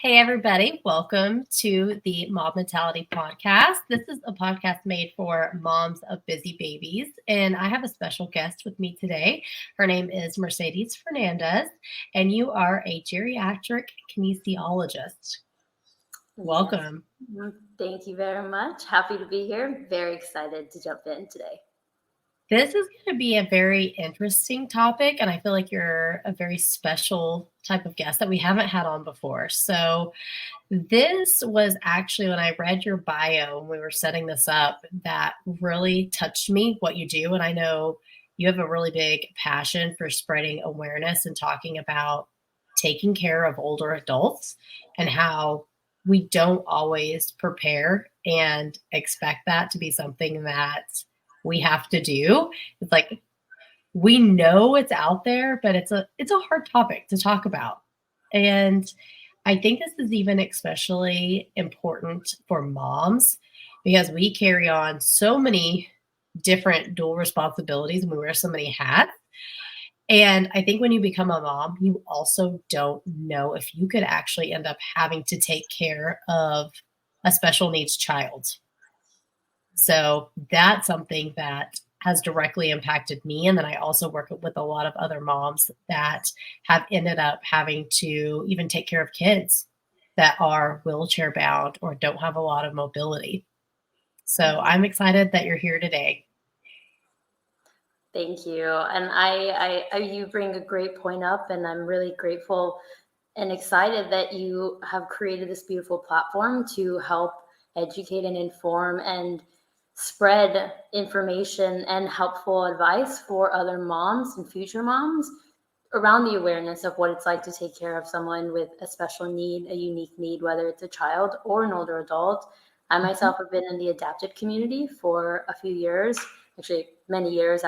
Hey, everybody. Welcome to the MOBB Mentality Podcast. This is a podcast made for moms of busy babies, and I have a special guest with me today. Her name is Mercedes Fernandez, and you are a geriatric kinesiologist. Welcome. Yes. Thank you very much. Happy to be here. Very excited to jump in today. This is going to be a very interesting topic, and I feel like you're a very special type of guest that we haven't had on before. So, this was actually when I read your bio and we were setting this up that really touched me, what you do. And I know you have a really big passion for spreading awareness and talking about taking care of older adults and how we don't always prepare and expect that to be something that we have to do. It's like we know it's out there, but it's a hard topic to talk about. And I think this is even especially important for moms because we carry on so many different dual responsibilities and we wear so many hats. And I think when you become a mom, you also don't know if you could actually end up having to take care of a special needs child. So that's something that has directly impacted me. And then I also work with a lot of other moms that have ended up having to even take care of kids that are wheelchair bound or don't have a lot of mobility. So I'm excited that you're here today. Thank you. And I you bring a great point up, and I'm really grateful and excited that you have created this beautiful platform to help educate and inform and spread information and helpful advice for other moms and future moms around the awareness of what it's like to take care of someone with a special need, a unique need, whether it's a child or an older adult. I myself have been in the adapted community for a few years, actually many years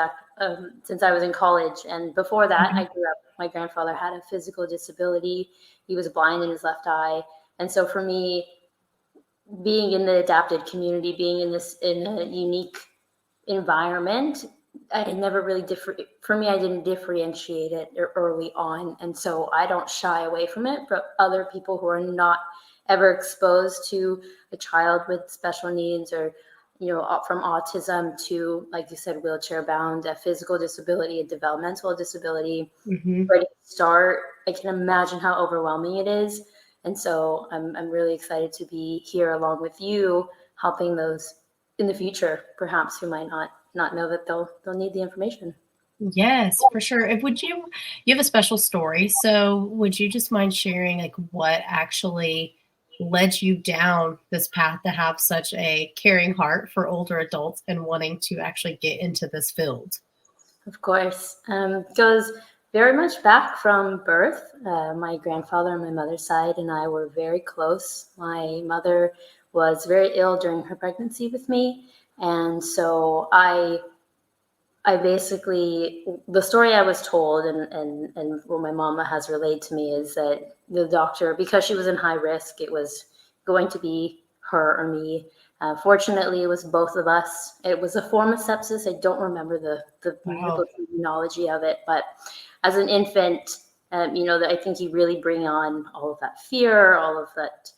since I was in college. And before that, I grew up, my grandfather had a physical disability. He was blind in his left eye. And so for me, being in the adapted community, being in a unique environment, I never really I didn't differentiate it early on. And so I don't shy away from it, but other people who are not ever exposed to a child with special needs or, from autism to, like you said, wheelchair bound, a physical disability, a developmental disability, ready to start, I can imagine how overwhelming it is. And so I'm really excited to be here along with you, helping those in the future, perhaps, who might not know that they'll need the information. Yes, for sure. You have a special story. So would you just mind sharing like what actually led you down this path to have such a caring heart for older adults and wanting to actually get into this field? Of course. Goes very much back from birth. My grandfather on my mother's side and I were very close. My mother was very ill during her pregnancy with me. And so I basically, the story I was told and what my mama has relayed to me is that the doctor, because she was in high risk, it was going to be her or me. Fortunately, it was both of us. It was a form of sepsis. I don't remember the medical terminology of it, but as an infant, I think you really bring on all of that fear, all of that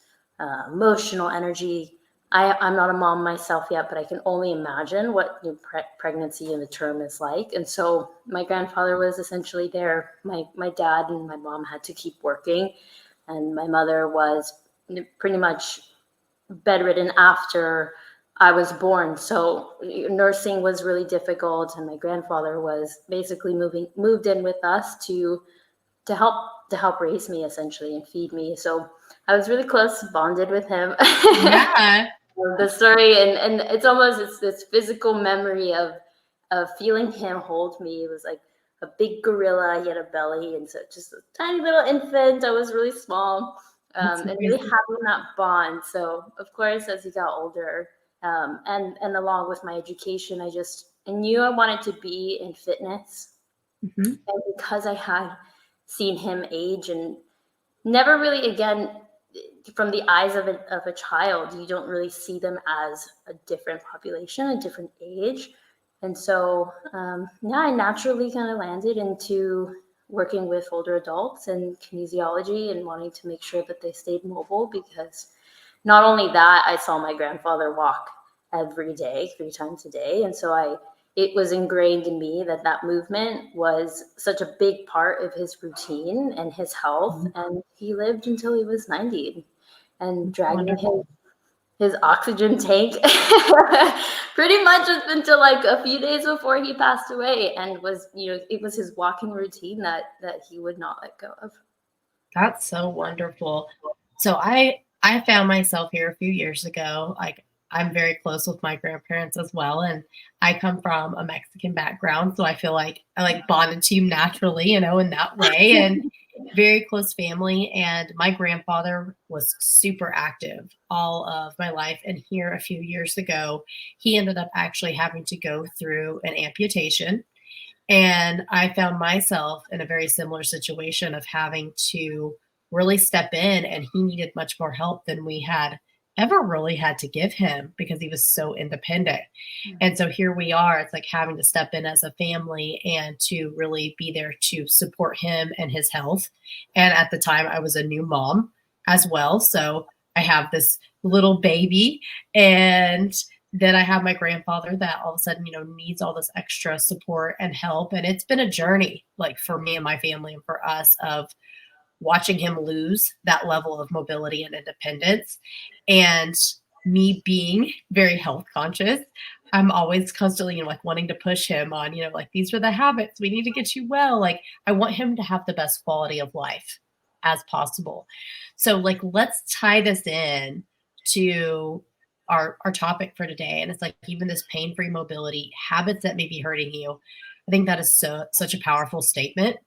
emotional energy. I'm not a mom myself yet, but I can only imagine what pregnancy and the term is like. And so my grandfather was essentially there. My dad and my mom had to keep working, and my mother was pretty much bedridden after I was born. So nursing was really difficult, and my grandfather was basically moved in with us to help raise me essentially and feed me. So I was really close, bonded with him. Yeah. The story and it's almost this physical memory of feeling him hold me. It was like a big gorilla. He had a belly, and so just a tiny little infant. I was really small, and really having that bond. So of course, as he got older, and along with my education, I knew I wanted to be in fitness, and because I had seen him age and never really again. From the eyes of a child, you don't really see them as a different population, a different age. And so, I naturally kind of landed into working with older adults and kinesiology and wanting to make sure that they stayed mobile, because not only that, I saw my grandfather walk every day, 3 times a day. And so it was ingrained in me that that movement was such a big part of his routine and his health. And he lived until he was 90, and dragging his oxygen tank pretty much until like a few days before he passed away, and was, it was his walking routine that he would not let go of. That's so wonderful. So I found myself here a few years ago. Like, I'm very close with my grandparents as well, and I come from a Mexican background, so I feel like I like bonded to you naturally, in that way, and very close family. And my grandfather was super active all of my life, and here a few years ago, he ended up actually having to go through an amputation. And I found myself in a very similar situation of having to really step in, and he needed much more help than we had ever really had to give him because he was so independent. And so here we are, it's like having to step in as a family and to really be there to support him and his health. And at the time, I was a new mom as well. So I have this little baby, and then I have my grandfather that all of a sudden, needs all this extra support and help. And it's been a journey, like for me and my family and for us, of watching him lose that level of mobility and independence. And me being very health conscious, I'm always constantly, like wanting to push him on, like, these are the habits. We need to get you well. Like, I want him to have the best quality of life as possible. So like, let's tie this in to our topic for today. And it's like, even this pain-free mobility, habits that may be hurting you. I think that is such a powerful statement,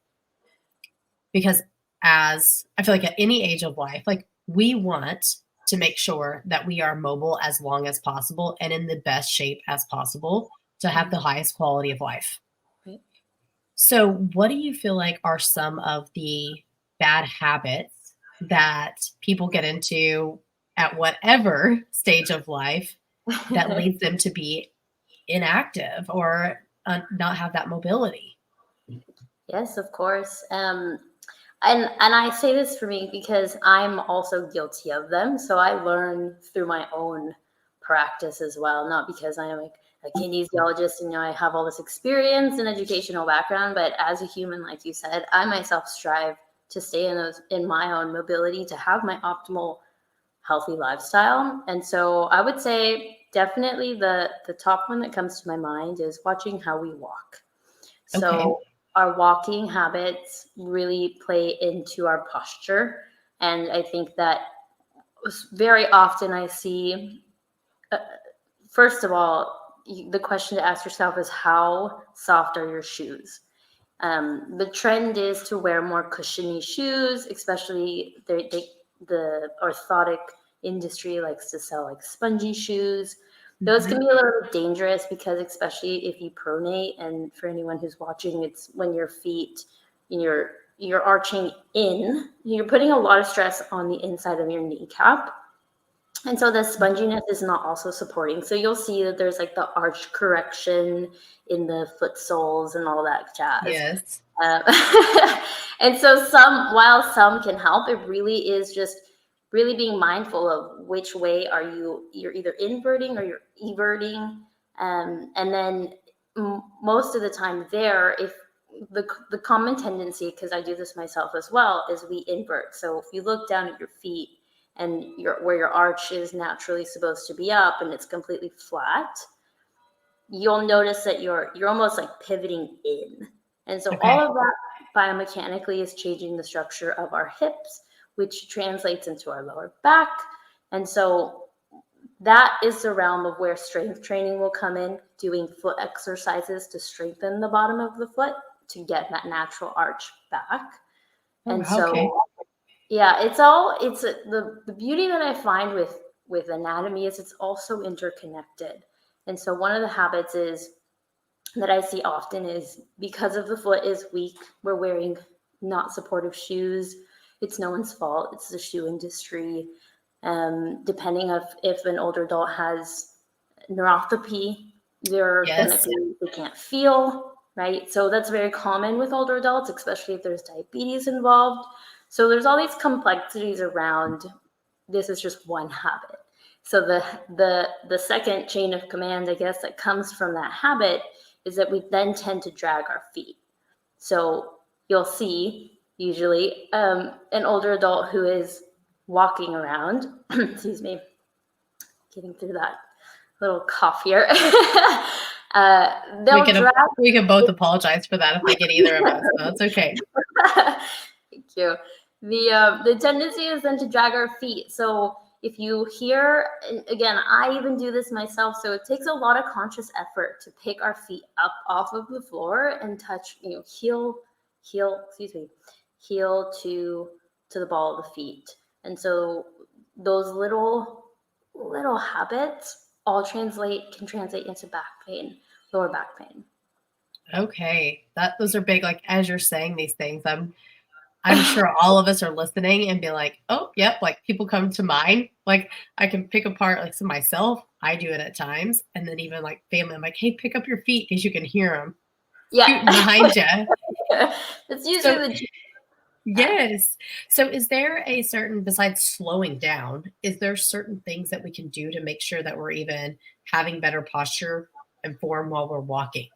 because as I feel like at any age of life, like, we want to make sure that we are mobile as long as possible and in the best shape as possible to have the highest quality of life. Right. So what do you feel like are some of the bad habits that people get into at whatever stage of life that leads them to be inactive or not have that mobility? Yes, of course. And I say this for me because I'm also guilty of them. So I learn through my own practice as well, not because I am like a kinesiologist and I have all this experience and educational background, but as a human, like you said, I myself strive to stay in my own mobility, to have my optimal healthy lifestyle. And so I would say definitely the top one that comes to my mind is watching how we walk. So our walking habits really play into our posture. And I think that very often I see, first of all, the question to ask yourself is, how soft are your shoes? The trend is to wear more cushiony shoes, especially the orthotic industry likes to sell like spongy shoes. Those can be a little bit dangerous because, especially if you pronate, and for anyone who's watching, it's when your feet, you're arching in, you're putting a lot of stress on the inside of your kneecap. And so the sponginess is not also supporting. So you'll see that there's like the arch correction in the foot soles and all that jazz. Yes. And so while some can help, it really is just really being mindful of which way you're either inverting or you're everting. And then most of the time if the common tendency, because I do this myself as well, is we invert. So if you look down at your feet and where your arch is naturally supposed to be up and it's completely flat, you'll notice that you're almost like pivoting in. And so all of that biomechanically is changing the structure of our hips, which translates into our lower back. And so that is the realm of where strength training will come in, doing foot exercises to strengthen the bottom of the foot to get that natural arch back. Yeah, the beauty that I find with anatomy is it's also interconnected. And so one of the habits that I see often is, because of the foot is weak, we're wearing not supportive shoes. It's no one's fault. It's the shoe industry. Depending if an older adult has neuropathy, they can't feel. right? So that's very common with older adults, especially if there's diabetes involved. So there's all these complexities around this is just one habit. So the second chain of command, I guess, that comes from that habit is that we then tend to drag our feet. So you'll see usually an older adult who is walking around, excuse me, getting through that little cough here. They'll drag. We can both apologize for that if I get either of us. No, it's okay. Thank you. The tendency is then to drag our feet. So if you hear, and again, I even do this myself. So it takes a lot of conscious effort to pick our feet up off of the floor and touch, heel to the ball of the feet. And so those little habits all can translate into back pain, lower back pain. Okay, those are big. Like as you're saying these things, I'm sure all of us are listening and be like, oh, yep, like people come to mind. Like I can pick apart like some myself. I do it at times. And then even like family, I'm like, hey, pick up your feet because you can hear them. Yeah. Behind you. It's usually Yes. So is there a certain, besides slowing down, is there certain things that we can do to make sure that we're even having better posture and form while we're walking?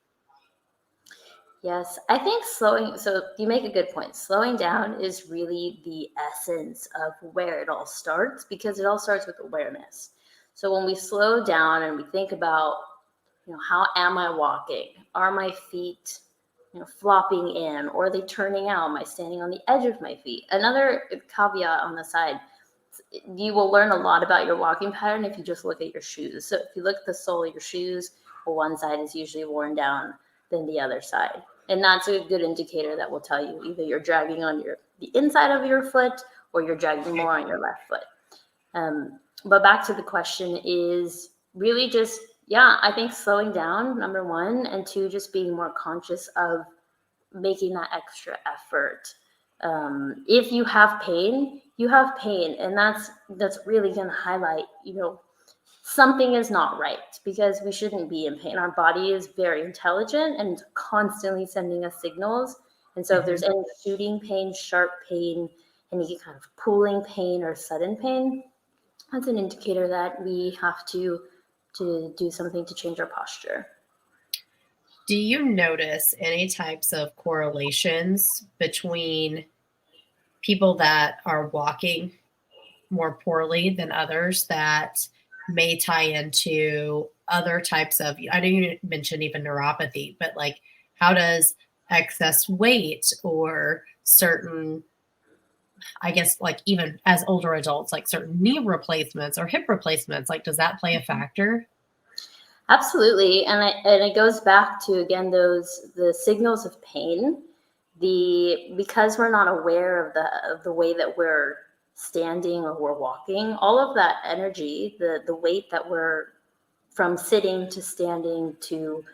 Yes, I think so you make a good point. Slowing down is really the essence of where it all starts, because it all starts with awareness. So when we slow down and we think about, how am I walking? Are my feet, flopping in, or are they turning out? Am I standing on the edge of my feet? Another caveat on the side, you will learn a lot about your walking pattern if you just look at your shoes. So if you look at the sole of your shoes, one side is usually worn down than the other side. And that's a good indicator that will tell you either you're dragging on the inside of your foot or you're dragging more on your left foot. But back to the question is really just, I think slowing down, number one, and two, just being more conscious of making that extra effort. If you have pain, you have pain, and that's really going to highlight, something is not right, because we shouldn't be in pain. Our body is very intelligent and constantly sending us signals. And so if there's any shooting pain, sharp pain, any kind of pulling pain or sudden pain, that's an indicator that we have to do something to change our posture. Do you notice any types of correlations between people that are walking more poorly than others that may tie into other types of, I know you mentioned even neuropathy, but like how does excess weight or certain, I guess like even as older adults, like certain knee replacements or hip replacements, like does that play a factor? Absolutely. And it goes back to, again, the signals of pain, because we're not aware of the way that we're standing or we're walking, all of that energy, the weight that we're from sitting to standing to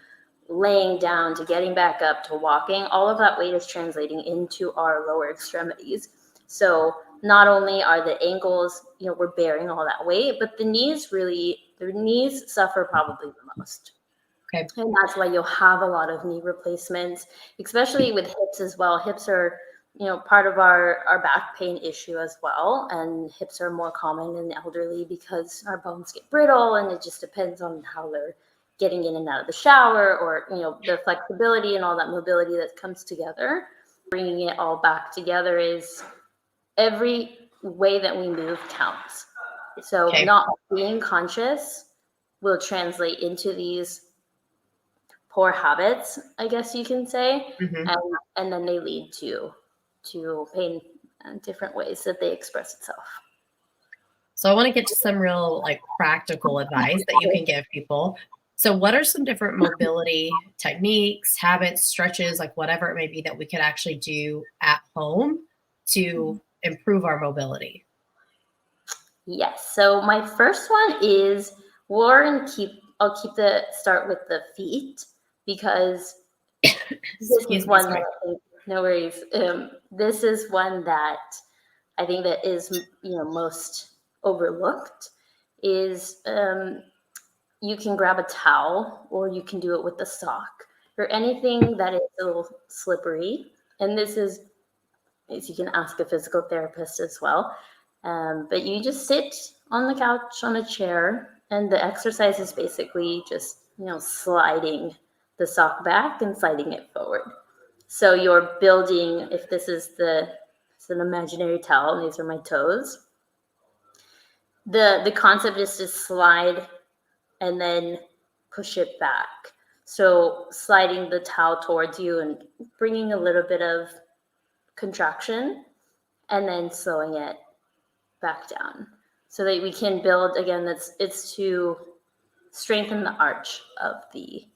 laying down to getting back up to walking, all of that weight is translating into our lower extremities. So not only are the ankles, we're bearing all that weight, but the knees suffer probably the most. Okay. And that's why you'll have a lot of knee replacements, especially with hips as well. Hips are, part of our back pain issue as well. And hips are more common in the elderly because our bones get brittle, and it just depends on how they're getting in and out of the shower, or, the flexibility and all that mobility that comes together. Bringing it all back together is every way that we move counts. So not being conscious will translate into these poor habits, I guess you can say, and then they lead to pain in different ways that they express itself. So I want to get to some real like practical advice that you can give people. So what are some different mobility techniques, habits, stretches, like whatever it may be that we could actually do at home to improve our mobility? Yes. So my first one is I'll start with the feet, because this is one that I think, no worries. This is one that I think that is, most overlooked is, you can grab a towel, or you can do it with a sock, or anything that is a little slippery. And this is you can ask a physical therapist as well. But you just sit on the couch on a chair, and the exercise is basically just, sliding the sock back and sliding it forward. So you're building, if this is it's an imaginary towel, and these are my toes. The concept is to slide and then push it back. So sliding the towel towards you and bringing a little bit of contraction and then slowing it back down so that we can build, again, it's to strengthen the arch of the